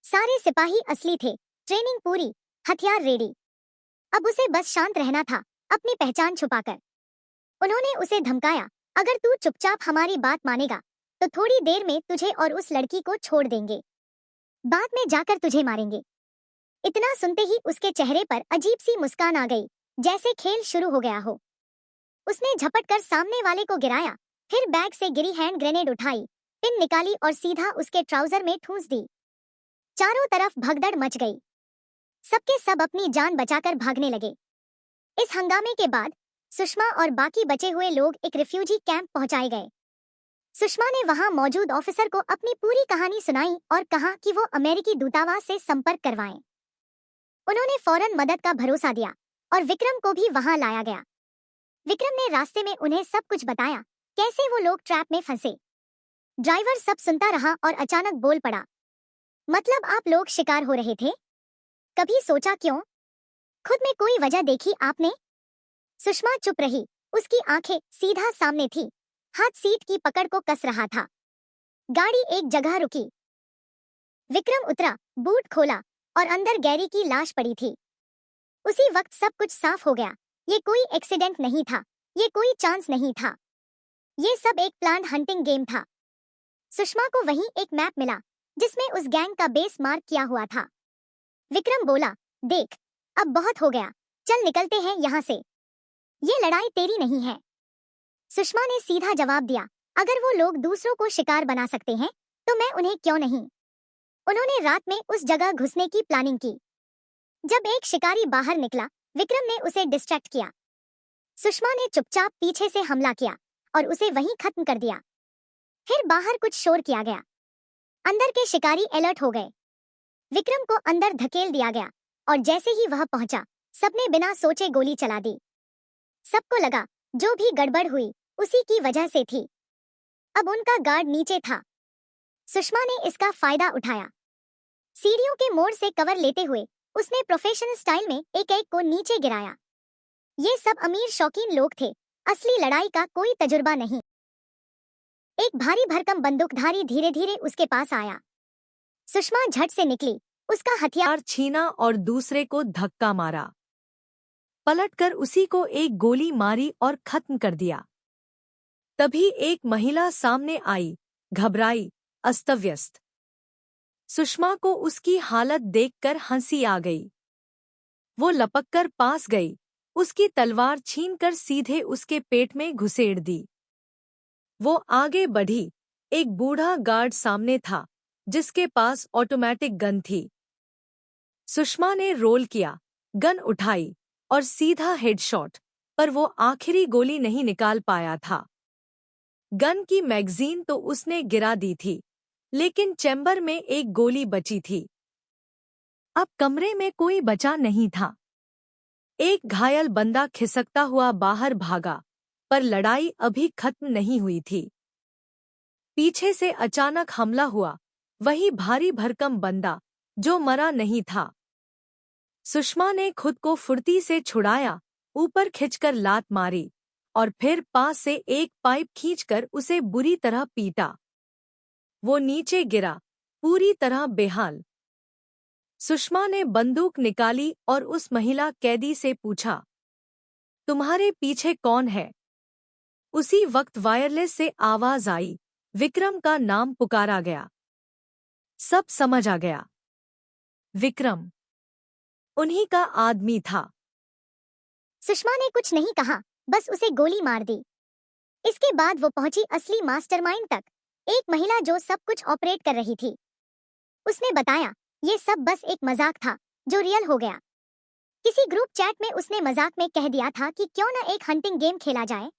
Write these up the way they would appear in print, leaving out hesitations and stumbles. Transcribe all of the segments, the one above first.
सारे सिपाही असली थे, ट्रेनिंग पूरी, हथियार रेडी। अब उसे बस शांत रहना था, अपनी पहचान छुपाकर। उन्होंने उसे धमकाया, अगर तू चुपचाप हमारी बात मानेगा तो थोड़ी देर में तुझे और उस लड़की को छोड़ देंगे, बाद में जाकर तुझे मारेंगे। इतना सुनते ही उसके चेहरे पर अजीब सी मुस्कान आ गई, जैसे खेल शुरू हो गया हो। उसने झपट कर सामने वाले को गिराया, फिर बैग से गिरी हैंड ग्रेनेड उठाई, पिन निकाली और सीधा उसके ट्राउजर में ठूंस दी। चारों तरफ भगदड़ मच गई। सबके सब अपनी जान बचाकर भागने लगे। इस हंगामे के बाद सुषमा और बाकी बचे हुए लोग एक रिफ्यूजी कैंप पहुंचाए गए। सुषमा ने वहां मौजूद ऑफिसर को अपनी पूरी कहानी सुनाई और कहा कि वो अमेरिकी दूतावास से संपर्क करवाएं। उन्होंने फौरन मदद का भरोसा दिया और विक्रम को भी वहां लाया गया। विक्रम ने रास्ते में उन्हें सब कुछ बताया, कैसे वो लोग ट्रैप में फंसे। ड्राइवर सब सुनता रहा और अचानक बोल पड़ा, मतलब आप लोग शिकार हो रहे थे? कभी सोचा क्यों? खुद में कोई वजह देखी आपने? सुषमा चुप रही, उसकी आंखें सीधा सामने थी, हाथ सीट की पकड़ को कस रहा था। गाड़ी एक जगह रुकी। विक्रम उतरा, बूट खोला और अंदर गैरी की लाश पड़ी थी। उसी वक्त सब कुछ साफ हो गया। ये कोई एक्सीडेंट नहीं था, ये कोई चांस नहीं था, ये सब एक प्लान हंटिंग गेम था। सुषमा को वहीं एक मैप मिला जिसमें उस गैंग का बेस मार्क किया हुआ था। विक्रम बोला, देख, अब बहुत हो गया, चल निकलते हैं यहाँ से, ये लड़ाई तेरी नहीं है। सुषमा ने सीधा जवाब दिया, अगर वो लोग दूसरों को शिकार बना सकते हैं तो मैं उन्हें क्यों नहीं। उन्होंने रात में उस जगह घुसने की प्लानिंग की। जब एक शिकारी बाहर निकला, विक्रम ने उसे डिस्ट्रैक्ट किया। सुषमा ने चुपचाप पीछे से हमला किया और उसे वहीं खत्म कर दिया। फिर बाहर कुछ शोर किया गया। अंदर के शिकारी अलर्ट हो गए। विक्रम को अंदर धकेल दिया गया और जैसे ही वह पहुंचा, सबने बिना सोचे गोली चला दी। सबको लगा जो भी गड़बड़ हुई उसी की वजह से थी। अब उनका गार्ड नीचे था। सुषमा ने इसका फायदा उठाया। सीढ़ियों के मोड़ से कवर लेते हुए उसने प्रोफेशनल स्टाइल में एक एक को नीचे गिराया। ये सब अमीर शौकीन लोग थे, असली लड़ाई का कोई तजुर्बा नहीं। एक भारी भरकम बंदूकधारी धीरे धीरे उसके पास आया। सुषमा झट से निकली, उसका हथियार छीना और दूसरे को धक्का मारा। पलटकर उसी को एक गोली मारी और खत्म कर दिया। तभी एक महिला सामने आई, घबराई, अस्तव्यस्त। सुषमा को उसकी हालत देखकर हंसी आ गई। वो लपककर पास गई, उसकी तलवार छीनकर सीधे उसके पेट में घुसेड़ दी। वो आगे बढ़ी। एक बूढ़ा गार्ड सामने था, जिसके पास ऑटोमेटिक गन थी। सुषमा ने रोल किया, गन उठाई और सीधा हेडशॉट, पर वो आखिरी गोली नहीं निकाल पाया था। गन की मैगजीन तो उसने गिरा दी थी, लेकिन चैम्बर में एक गोली बची थी। अब कमरे में कोई बचा नहीं था। एक घायल बंदा खिसकता हुआ बाहर भागा, पर लड़ाई अभी खत्म नहीं हुई थी। पीछे से अचानक हमला हुआ, वही भारी भरकम बंदा जो मरा नहीं था। सुषमा ने खुद को फुर्ती से छुड़ाया, ऊपर खिंचकर लात मारी और फिर पास से एक पाइप खींचकर उसे बुरी तरह पीटा। वो नीचे गिरा, पूरी तरह बेहाल। सुषमा ने बंदूक निकाली और उस महिला कैदी से पूछा, तुम्हारे पीछे कौन है? उसी वक्त वायरलेस से आवाज आई, विक्रम का नाम पुकारा गया। सब समझ आ गया, विक्रम उन्हीं का आदमी था। सुषमा ने कुछ नहीं कहा, बस उसे गोली मार दी। इसके बाद वो पहुंची असली मास्टरमाइंड तक, एक महिला जो सब कुछ ऑपरेट कर रही थी। उसने बताया, ये सब बस एक मजाक था जो रियल हो गया। किसी ग्रुप चैट में उसने मजाक में कह दिया था कि क्यों ना एक हंटिंग गेम खेला जाए।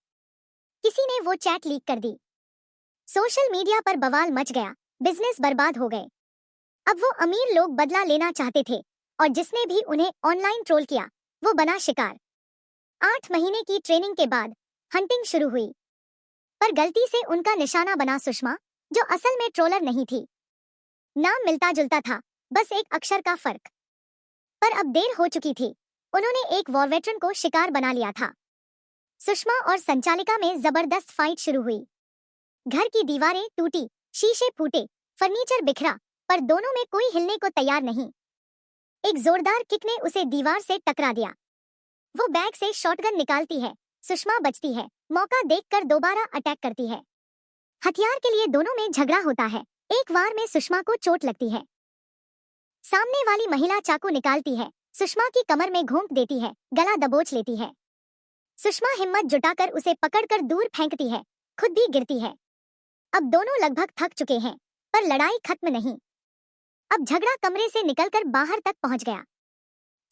किसी ने वो चैट लीक कर दी। सोशल मीडिया पर बवाल मच गया, बिजनेस बर्बाद हो गए। अब वो अमीर लोग बदला लेना चाहते थे और जिसने भी उन्हें ऑनलाइन ट्रोल किया वो बना शिकार। 8 महीने की ट्रेनिंग के बाद हंटिंग शुरू हुई, पर गलती से उनका निशाना बना सुषमा, जो असल में ट्रोलर नहीं थी। नाम मिलता जुलता था, बस एक अक्षर का फर्क। पर अब देर हो चुकी थी। उन्होंने एक वॉर वेटरन को शिकार बना लिया था। सुषमा और संचालिका में जबरदस्त फाइट शुरू हुई। घर की दीवारें टूटी, शीशे फूटे, फर्नीचर बिखरा पर दोनों में कोई हिलने को तैयार नहीं। एक जोरदार किक ने उसे दीवार से टकरा दिया। वो बैग से शॉटगन निकालती है। सुषमा बचती है, मौका देखकर दोबारा अटैक करती है। हथियार के लिए दोनों में झगड़ा होता है। एक वार में सुषमा को चोट लगती है। सामने वाली महिला चाकू निकालती है, सुषमा की कमर में घोंप देती है, गला दबोच लेती है। सुषमा हिम्मत जुटाकर उसे पकड़कर दूर फेंकती है, खुद भी गिरती है। अब दोनों लगभग थक चुके हैं, पर लड़ाई खत्म नहीं। अब झगड़ा कमरे से निकलकर बाहर तक पहुंच गया।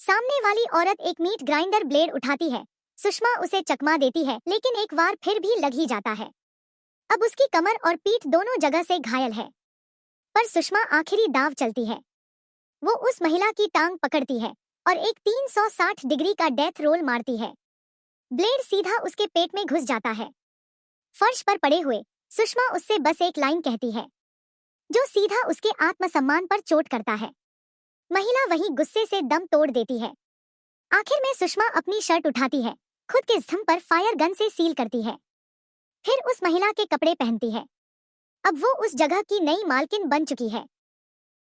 सामने वाली औरत एक मीट ग्राइंडर ब्लेड उठाती है। सुषमा उसे चकमा देती है, लेकिन एक वार फिर भी लग ही जाता है। अब उसकी कमर और पीठ दोनों जगह से घायल है, पर सुषमा आखिरी दाव चलती है। वो उस महिला की टांग पकड़ती है और एक 360 डिग्री का डेथ रोल मारती है। ब्लेड सीधा उसके पेट में घुस जाता है। फर्श पर पड़े हुए सुषमा उससे बस एक लाइन कहती है, जो सीधा उसके आत्मसम्मान पर चोट करता है। महिला वहीं गुस्से से दम तोड़ देती है। आखिर में सुषमा अपनी शर्ट उठाती है, खुद के स्तंभ पर फायर गन से सील करती है, फिर उस महिला के कपड़े पहनती है। अब वो उस जगह की नई मालकिन बन चुकी है।